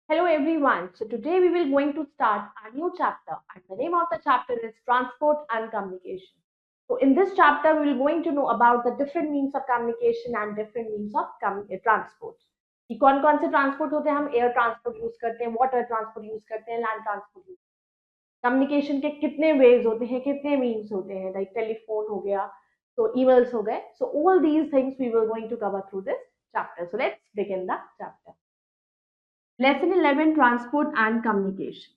Hello everyone. So today we will going to start a new chapter and the name of the chapter is transport and communication. So in this chapter we will going to know about the different means of communication and different means of transport. कि कौन कौन से transport होते हैं हम air transport use करते हैं water transport use करते हैं लैंड ट्रांसपोर्ट यूज कम्युनिकेशन के कितने वेज होते हैं कितने मीन्स होते हैं लाइक टेलीफोन हो गया so emails हो गए so all these things we will going to cover through this chapter so let's begin the chapter. Lesson 11 Transport and Communication.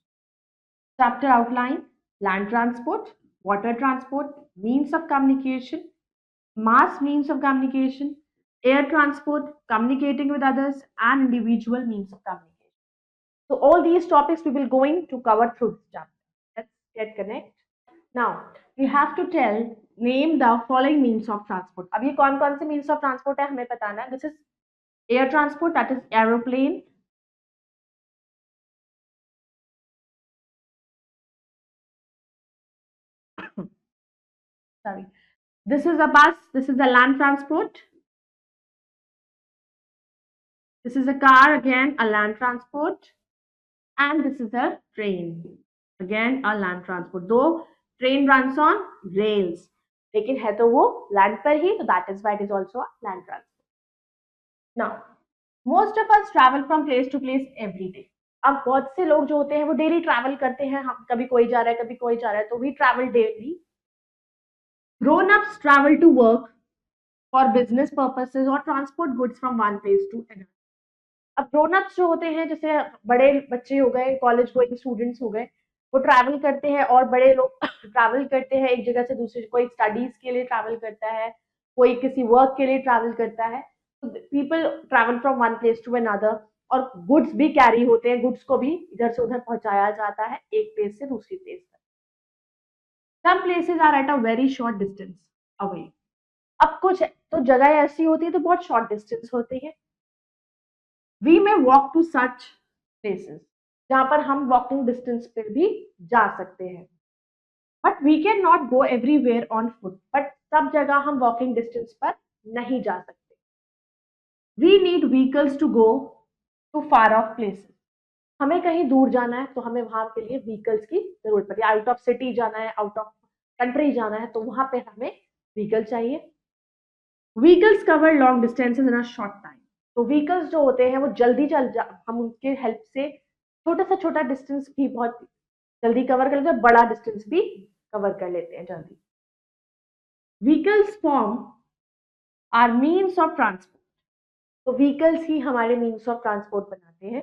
Chapter outline land transport, water transport, means of communication, mass means of communication, air transport, communicating with others, and individual means of communication. So, all these topics we will going to cover through this chapter. Let's get connect. Now, we have to tell name the following means of transport. अब ये कौन-कौन से means of transport है हमें बताना है. This is air transport, that is aeroplane. Sorry. This is a bus. This is a land transport. This is a car, again, a land transport. And this is a train. Again, a land transport. Though train runs on rails. लेकिन है तो वो land पर ही, so that is why it is also a land transport. Now, most of us travel from place to place every day. अब बहुत से लोग जो होते हैं वो डेली ट्रैवल करते हैं हम कभी कोई जा रहा है कभी कोई जा रहा है तो we travel daily grown ups travel to work for business purposes or transport goods from one place to another. अब ग्रोन अप्स जो होते हैं जैसे बड़े बच्चे हो गए कॉलेज गोइंग स्टूडेंट्स हो गए वो ट्रैवल करते हैं और बड़े लोग ट्रैवल करते हैं एक जगह से दूसरी कोई स्टडीज के लिए ट्रैवल करता है कोई किसी वर्क के लिए ट्रैवल करता है people travel from one place to another और गुड्स भी कैरी होते हैं गुड्स को भी इधर से उधर पहुंचाया जाता है एक प्लेस से दूसरी प्लेस तक some places are at a very short distance away अब कुछ तो जगह ऐसी होती है तो बहुत शॉर्ट डिस्टेंस होती है we may walk to such places जहां पर हम वॉकिंग डिस्टेंस पे भी जा सकते हैं but we can not go everywhere on foot but सब जगह हम वॉकिंग डिस्टेंस पर नहीं जा सकते we need vehicles to go to far off places हमें कहीं दूर जाना है तो हमें वहां के लिए व्हीकल्स की जरूरत पड़ती है आउट ऑफ सिटी जाना है आउट ऑफ कंट्री जाना है तो वहां पे हमें व्हीकल चाहिए vehicles cover long distances in a short time तो व्हीकल्स जो होते हैं वो जल्दी हम उनके हेल्प से छोटा सा छोटा डिस्टेंस भी बहुत जल्दी कवर कर लेते हैं बड़ा डिस्टेंस भी कवर कर लेते हैं जल्दी vehicles form our means of transport तो व्हीकल्स ही हमारे मीन्स ऑफ ट्रांसपोर्ट बनाते हैं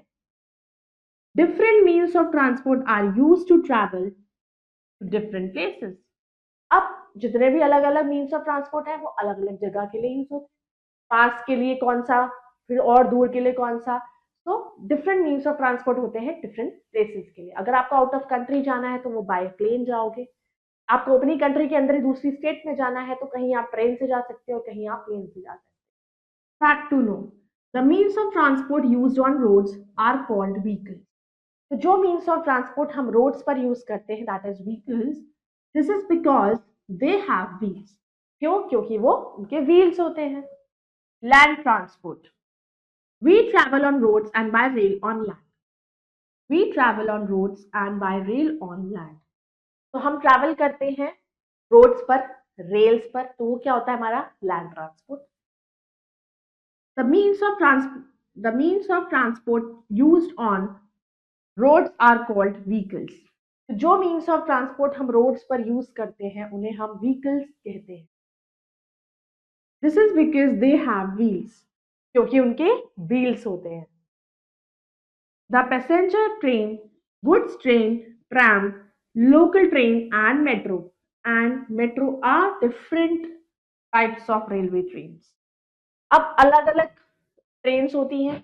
different means of transport are use to travel to different places अब जितने भी अलग अलग मीन्स ऑफ ट्रांसपोर्ट है वो अलग अलग जगह के लिए यूज होते हैं पास के लिए कौन सा फिर और दूर के लिए कौन सा तो डिफरेंट मीन्स ऑफ ट्रांसपोर्ट होते हैं डिफरेंट प्लेसेस के लिए अगर आपको आउट ऑफ कंट्री जाना है तो वो बाय प्लेन जाओगे आपको अपनी कंट्री के अंदर ही दूसरी स्टेट में जाना है तो कहीं आप ट्रेन से जा सकते हो कहीं आप प्लेन से जा सकते हो fact to know the means of transport used on roads are called vehicles तो जो मीन्स ऑफ ट्रांसपोर्ट हम रोड्स पर यूज करते हैं that is vehicles this is because they have wheels क्यों क्योंकि वो उनके व्हील्स होते हैं land transport we travel on roads and by rail on land we travel on roads and by rail on land तो हम ट्रैवल करते हैं रोड्स पर रेल्स पर तो वो क्या होता है हमारा land transport the means of transport used on roads are called vehicles तो जो मीन्स ऑफ ट्रांसपोर्ट हम रोड्स पर यूज करते हैं उन्हें हम व्हीकल्स कहते हैं this is because they have wheels क्योंकि उनके व्हील्स होते हैं the passenger train goods train tram local train and metro are different types of railway train अब अलग अलग ट्रेन होती हैं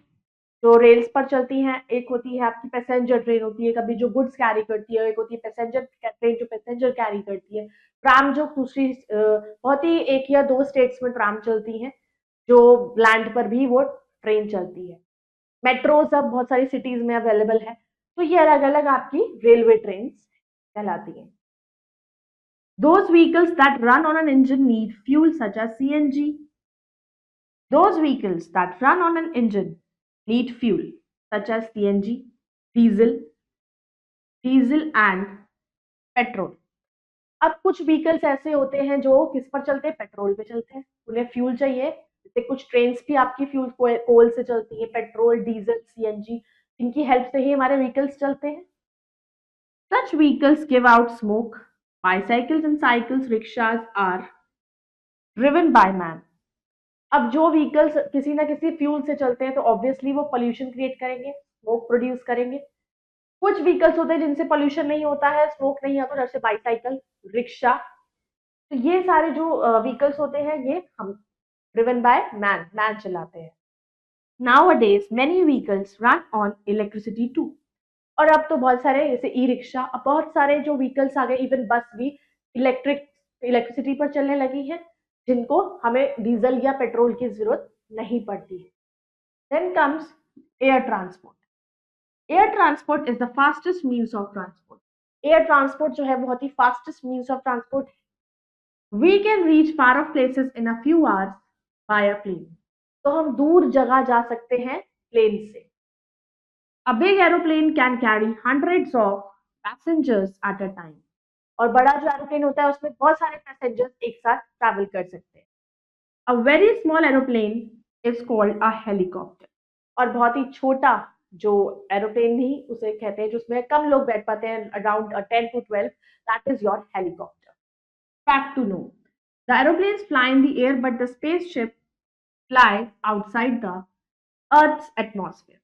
जो रेल्स पर चलती हैं एक होती है आपकी पैसेंजर ट्रेन होती है कभी जो गुड्स कैरी करती है एक होती है पैसेंजर ट्रेन जो पैसेंजर कैरी करती है ट्राम जो दूसरी बहुत ही एक या दो स्टेट्स में ट्राम चलती हैं जो लैंड पर भी वो ट्रेन चलती है मेट्रोज अब बहुत सारी सिटीज में अवेलेबल है तो ये अलग अलग आपकी रेलवे ट्रेन कहलाती हैं those vehicles that run on an engine need fuel such as CNG those vehicles that run on an engine need fuel such as CNG, diesel and petrol. अब कुछ व्हीकल्स ऐसे होते हैं जो किस पर चलते हैं, पेट्रोल पे चलते हैं, उन्हें फ्यूल चाहिए, जैसे कुछ ट्रेन्स भी आपकी फ्यूल कोल से चलती है, पेट्रोल, डीजल, सीएनजी, इनकी हेल्प से ही हमारे व्हीकल्स चलते हैं. Such vehicles give out smoke. Bicycles and cycles, rickshaws are driven by man. अब जो व्हीकल्स किसी ना किसी फ्यूल से चलते हैं तो ऑब्वियसली वो पोल्यूशन क्रिएट करेंगे, स्मोक प्रोड्यूस करेंगे. कुछ व्हीकल्स होते हैं जिनसे पोल्यूशन नहीं होता है, स्मोक नहीं आता, जैसे बाईसाइकिल, रिक्शा. तो ये सारे जो व्हीकल्स होते हैं ये हम ड्रिवन बाय मैन चलाते हैं. Nowadays many vehicles run on electricity too. और अब तो बहुत सारे जैसे ई रिक्शा, अब बहुत सारे जो व्हीकल्स आ गए, इवन बस भी इलेक्ट्रिसिटी पर चलने लगी है, जिनको हमें डीजल या पेट्रोल की जरूरत नहीं पड़ती है. Then comes air transport. Air transport is the fastest means of transport. Air transport जो है बहुत ही fastest means of transport. We can reach far off places in a few hours by a plane. तो हम दूर जगह जा सकते हैं प्लेन से. A big aeroplane can carry hundreds of passengers at a time. और बड़ा जो एरोप्लेन होता है उसमें बहुत सारे पैसेंजर्स एक साथ ट्रैवल कर सकते हैं. A very small aeroplane is called a helicopter. और बहुत ही छोटा जो एरोप्लेन नहीं उसे कहते हैं, जिसमें कम लोग बैठ पाते हैं, around 10 to 12, that is your helicopter. Fact to know: the aeroplanes fly in the air, but the spaceship fly outside the Earth's atmosphere.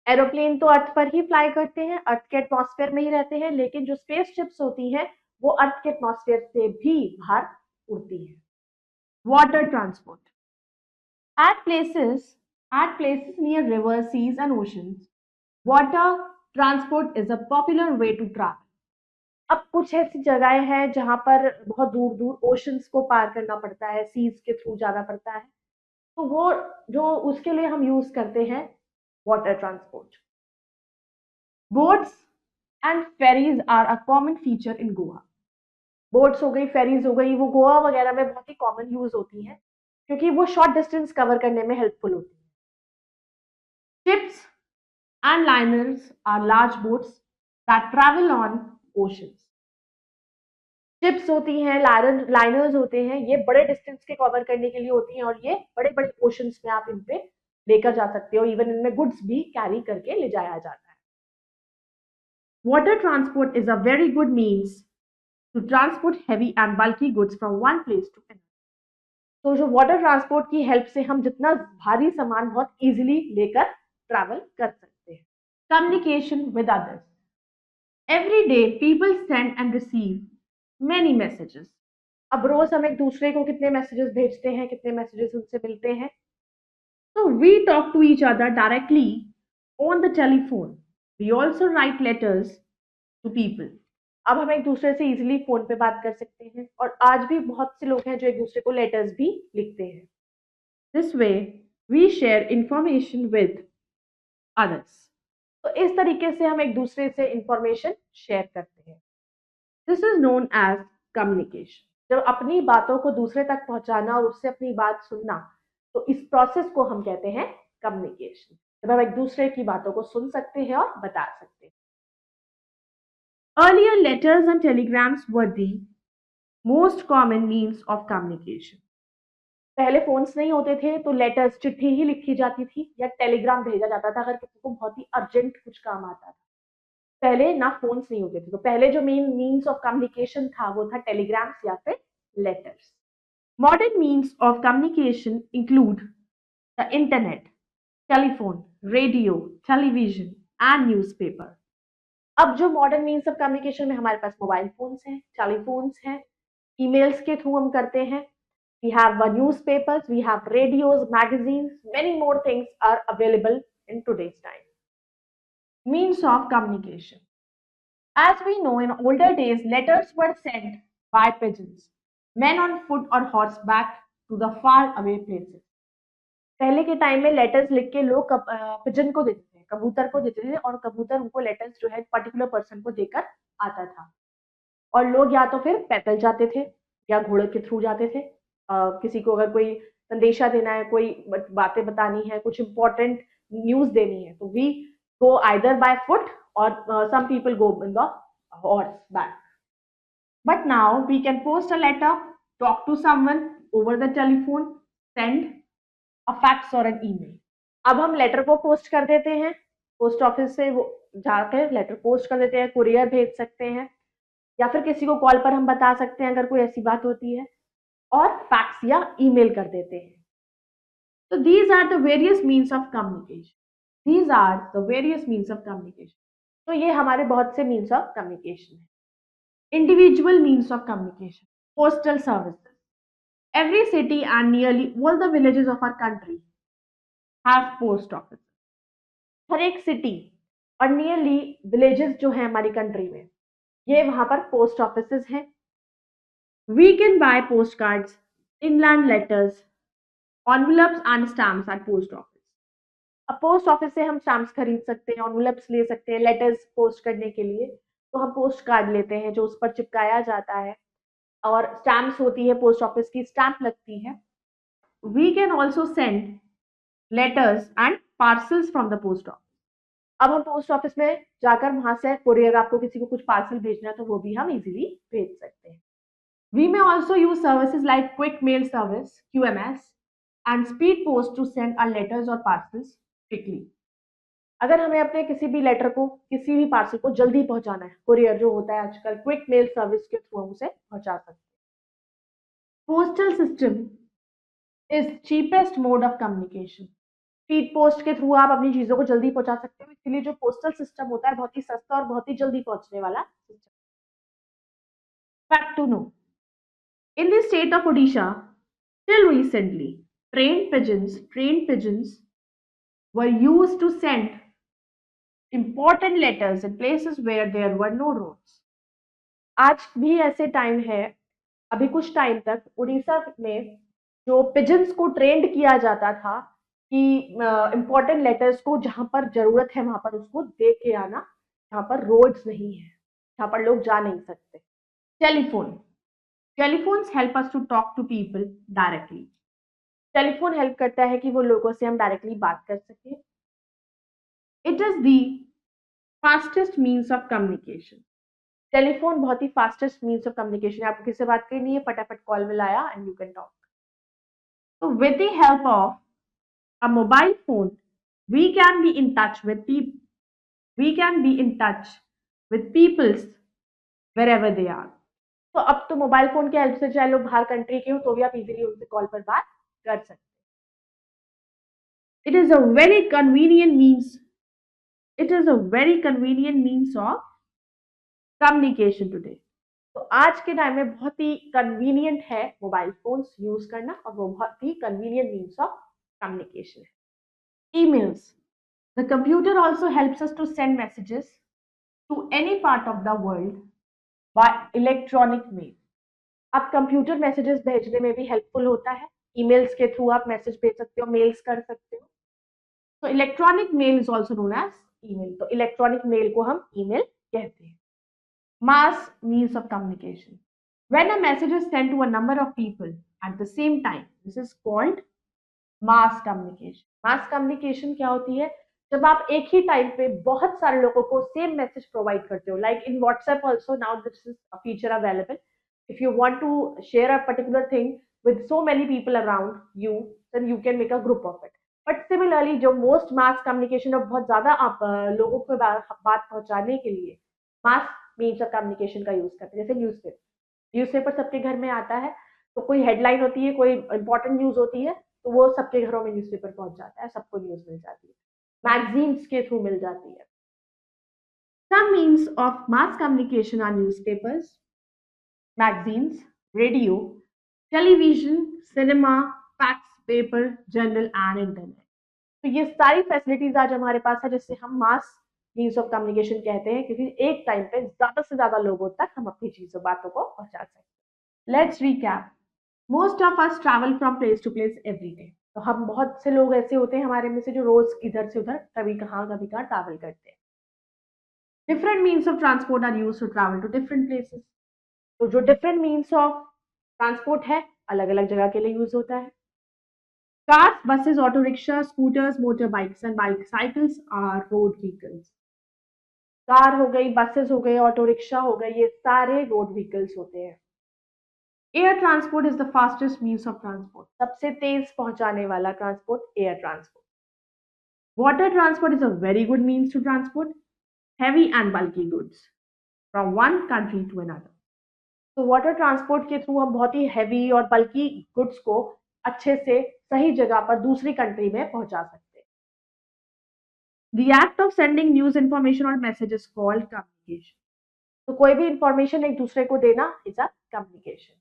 Aeroplane तो अर्थ पर ही फ्लाई करते हैं, अर्थ के एटमॉस्फेयर में ही रहते हैं, लेकिन जो स्पेस शिप्स होती हैं वो अर्थ के एटमॉस्फेयर से भी बाहर उड़ती हैं. Water transport. At places near rivers, seas and oceans, water transport is a popular way to travel. अब कुछ ऐसी जगहें हैं जहां पर बहुत दूर दूर ओशंस को पार करना पड़ता है, सीज के थ्रू जाना पड़ता है, तो वो जो उसके लिए हम यूज करते हैं water transport. Boats and ferries are a common feature in Goa. Boats हो गई, फेरीज हो गई, वो गोवा वगैरह में बहुत ही कॉमन यूज होती हैं क्योंकि वो शॉर्ट डिस्टेंस कवर करने में हेल्पफुल होती है. Ships and liners are large boats that travel on oceans. Ships होती हैं, लाइनर्स होते हैं, ये बड़े डिस्टेंस के कवर करने के लिए होती हैं और ये बड़े बड़े ओशंस में आप इन पे लेकर जा सकते हो, इवन इनमें गुड्स भी कैरी करके ले जाया जाता है. Water transport is a very good means to transport heavy and bulky goods from one place to another. तो जो वाटर ट्रांसपोर्ट की हेल्प से हम जितना भारी सामान बहुत इजीली लेकर ट्रैवल कर सकते हैं. Communication with others. Every day people send and receive many messages. अब रोज हम एक दूसरे को कितने मैसेजेस भेजते हैं, कितने मैसेजेस उनसे मिलते हैं. So we talk to each other directly on the telephone. We also write letters to people. अब हम एक दूसरे से इजीली फोन पे बात कर सकते हैं और आज भी बहुत से लोग हैं जो एक दूसरे को लेटर्स भी लिखते हैं. This way we share information with others. तो इस तरीके से हम एक दूसरे से इंफॉर्मेशन शेयर करते हैं. This is known as communication. जब अपनी बातों को दूसरे तक पहुंचाना और उससे अपनी बात सुनना, तो इस प्रोसेस को हम कहते हैं कम्युनिकेशन. जब हम एक दूसरे की बातों को सुन सकते हैं और बता सकते हैं. Earlier letters and telegrams were the most common means of communication. पहले फोन्स नहीं होते थे तो लेटर्स, चिट्ठी ही लिखी जाती थी या टेलीग्राम भेजा जाता था अगर किसी को बहुत ही अर्जेंट कुछ काम आता था. पहले ना फोन्स नहीं होते थे, तो पहले जो मेन मीन्स ऑफ कम्युनिकेशन था वो था टेलीग्राम्स या फिर letters. Modern means of communication include the internet, telephone, radio, television and newspaper. अब जो मॉडर्न मीन्स ऑफ कम्युनिकेशन में हमारे पास मोबाइल फोन्स हैं, टेलीफोन्स हैं, ईमेल्स के थ्रू हम करते हैं. We have newspapers, we have radios, magazines, many more things are available in today's time. Means of communication. As we know, in older days, letters were sent by pigeons, men on foot or horseback to the far away places. पहले के time में letters लिख के लोग pigeon को देते थे, कबूतर को देते थे और कबूतर उनको लेटर्स जो है पर्टिकुलर पर्सन को देकर आता था. और लोग या तो फिर पैदल जाते थे या घोड़े के थ्रू जाते थे. किसी को अगर कोई संदेशा देना है, कोई बातें बतानी है, कुछ इंपॉर्टेंट न्यूज देनी है, तो we go either by foot or some people go in the horseback. But now we can post a letter, talk to someone over the telephone, send a fax or an email. अब हम letter को post कर देते हैं, post office से वो जाकर letter post कर देते हैं, कुरियर भेज सकते हैं, या फिर किसी को कॉल पर हम बता सकते हैं अगर कोई ऐसी बात होती है, और फैक्स या ईमेल कर देते हैं. So these are the various means of communication. These are the various means of communication. तो ये हमारे बहुत से means of communication है. Individual means of communication. Postal services. Every city and nearly all the villages of our country have post office. हर एक city और nearly villages जो है हमारी कंट्री में, ये वहां पर पोस्ट ऑफिसेस हैं. We can buy post cards, inland letters, envelopes and stamps at post office. अब पोस्ट ऑफिस से हम स्टैम्प्स खरीद सकते हैं, envelopes ले सकते हैं लेटर्स पोस्ट करने के लिए, तो हम पोस्ट कार्ड लेते हैं जो उस पर चिपकाया जाता है, और स्टैम्प्स होती है, पोस्ट ऑफिस की स्टैम्प लगती है. We can also send letters and parcels from the post office. अब हम पोस्ट ऑफिस में जाकर वहां से कुरियर, आपको किसी को कुछ पार्सल भेजना है तो वो भी हम इजीली भेज सकते हैं. We may also use services like quick mail service QMS and speed post to send our letters or parcels quickly. अगर हमें अपने किसी भी लेटर को, किसी भी पार्सल को जल्दी पहुंचाना है, कुरियर जो होता है आजकल क्विक मेल सर्विस के थ्रू हम उसे पहुंचा सकते हैं. Postal system is cheapest mode of communication. Speed post के थ्रू आप अपनी चीजों को जल्दी पहुंचा सकते हो, इसलिए जो पोस्टल सिस्टम होता है बहुत ही सस्ता और बहुत ही जल्दी पहुंचने वाला system. Fact to know, in the state of Odisha till recently trained pigeons were used to send important letters in places where there were no roads. आज भी ऐसे टाइम है, अभी कुछ टाइम तक उड़ीसा में जो पिजन्स को ट्रेंड किया जाता था कि इम्पोर्टेंट लेटर्स को जहां पर जरूरत है वहां पर उसको दे के आना, जहां पर रोड्स नहीं है, जहां पर लोग जा नहीं सकते. Telephone. Telephones help us to talk to people directly. Telephone help करता है कि वो लोगों से हम डायरेक्टली बात कर सकें. It is the fastest means of communication. Telephone बहुत ही फास्टेस्ट मीन्स ऑफ कम्युनिकेशन है. आपको किससे बात करनी है, फटाफट कॉल मिलाया एंड यू कैन टॉक. तो with the help of a mobile phone we can be in touch with people, we can be in touch with peoples wherever they are. तो अब तो मोबाइल फोन के help से चाहे लोग बाहर country के हो तो भी आप इजीली उनसे कॉल पर बात कर सकते. It is a very convenient means. It is a very convenient means of communication today. तो आज के टाइम में बहुत ही कन्वीनियंट है मोबाइल फोन्स यूज करना, और वो बहुत ही कन्वीनियंट मीन्स ऑफ कम्युनिकेशन है. Emails. The computer also helps us to send messages to any part of the world by electronic mail. अब कंप्यूटर मैसेजेस भेजने में भी हेल्पफुल होता है. ईमेल्स के थ्रू आप मैसेज भेज सकते हो, मेल्स कर सकते हो. तो electronic mail is also known as email. तो इलेक्ट्रॉनिक मेल को हम ईमेल कहते हैं. Mass means of communication. When a message is sent to a number of people at the same time, this is called mass communication. Mass communication क्या होती है? जब आप एक ही टाइम पे बहुत सारे लोगों को सेम मैसेज प्रोवाइड करते हो. Like in WhatsApp also now this is a feature available. If you want to share a particular thing with so many people around you, then you can make a group of it. But similarly जो most mass communication और बहुत ज्यादा आप लोगों को बात पहुंचाने के लिए मास मीन्स ऑफ कम्युनिकेशन का यूज करते हैं. जैसे न्यूज़पेपर. न्यूज़पेपर सबके घर में आता है, तो कोई हेडलाइन होती है, कोई इंपॉर्टेंट न्यूज होती है, तो वो सबके घरों में न्यूज़पेपर पहुंच जाता है, सबको न्यूज मिल जाती है, मैगजीन्स के थ्रू मिल जाती है. Some means of mass communication are newspapers, magazines, radio, television, cinema, fax, paper, journal and internet. तो ये सारी फैसिलिटीज आज हमारे पास है जिससे हम मास मीन्स ऑफ कम्युनिकेशन कहते हैं, क्योंकि एक टाइम पे ज्यादा से ज्यादा लोगों तक हम अपनी चीजों बातों को पहुंचा सकते हैं. Let's recap. Most of us travel from place to place every day. तो हम बहुत से लोग ऐसे होते हैं हमारे में से जो रोज इधर से उधर कभी कहाँ ट्रैवल करते हैं. Different means of transport are use to travel to different places. तो जो डिफरेंट मीन्स ऑफ ट्रांसपोर्ट है अलग अलग जगह के लिए यूज होता है. Cars, buses, auto rickshaws, scooters, motorbikes and bicycles are road vehicles. Car हो गई, बसेस हो गए, ऑटो रिक्शा हो गए, ये सारे रोड व्हीकल्स होते हैं. Air transport is the fastest means of transport. सबसे तेज पहुंचाने वाला transport air transport. Water transport is a very good means to transport heavy and bulky goods from one country to another. तो water transport के through हम बहुत ही heavy और बल्कि गुड्स को अच्छे से सही जगह पर दूसरी कंट्री में पहुंचा सकते हैं. The act of sending news, information or message is called communication. तो कोई भी इंफॉर्मेशन एक दूसरे को देना is a communication.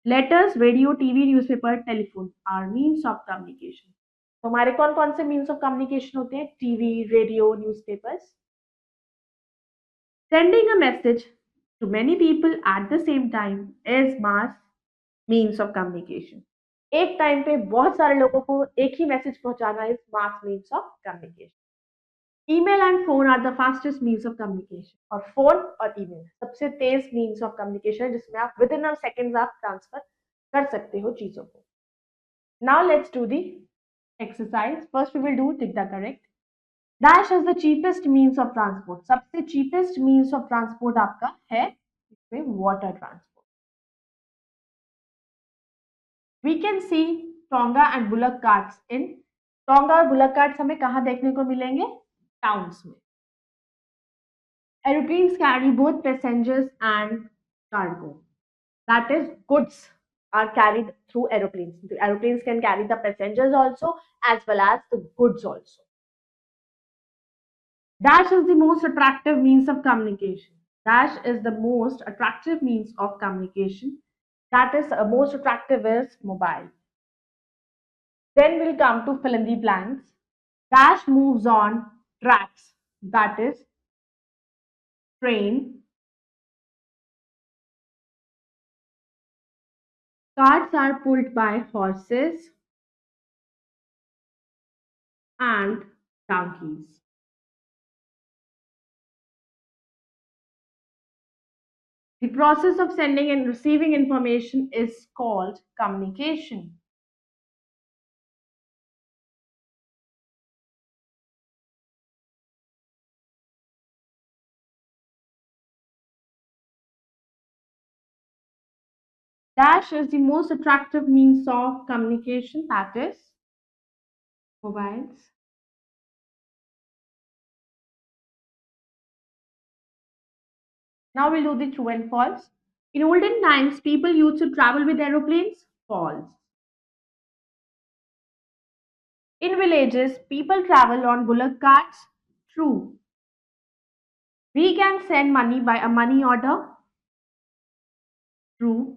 Letters, radio, TV, newspaper, telephone are means of communication. तो हमारे कौन कौन से मीन्स ऑफ कम्युनिकेशन होते हैं? TV, radio, newspapers. Sending a message to many people at the same time is mass means of communication. एक time पे बहुत सारे लोगों को एक ही मैसेज पहुंचाना is mass means of communication. Email and phone are the fastest means of communication. और फोन और ईमेल सबसे तेज मीन्स ऑफ कम्युनिकेशन है जिसमें आप विद इन अ सेकेंड्स आप ट्रांसफर कर सकते हो चीजों को. Now let's do the exercise. First we will do tick the correct. Dash is the cheapest means of transport. सबसे चीपेस्ट मीन्स ऑफ ट्रांसपोर्ट आपका है इसमें water transport. We can see tonga and bullock carts in. Tonga और bullock carts हमें कहाँ देखने को मिलेंगे? टाउन्स में. Aeroplanes carry both passengers and cargo. That is, goods are carried through aeroplanes. The aeroplanes can carry the passengers also as well as the goods also. Dash is the most attractive means of communication. Dash is the most attractive means of communication. That is, most attractive is mobile. Then we'll come to fill in the blanks. Dash moves on tracks. That is, train. Carts are pulled by horses and donkeys. The process of sending and receiving information is called communication. Dash is the most attractive means of communication, that is mobiles. Now we'll do the true and false. In olden times, people used to travel with aeroplanes. False. In villages, people travel on bullock carts. True. We can send money by a money order. True.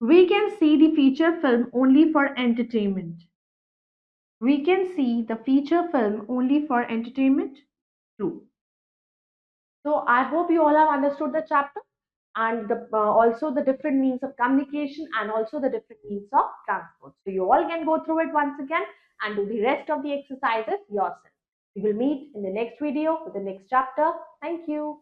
We can see the feature film only for entertainment. We can see the feature film only for entertainment. True. So I hope you all have understood the chapter and also the different means of communication and also the different means of transport. So you all can go through it once again and do the rest of the exercises yourself. We will meet in the next video with the next chapter. Thank you.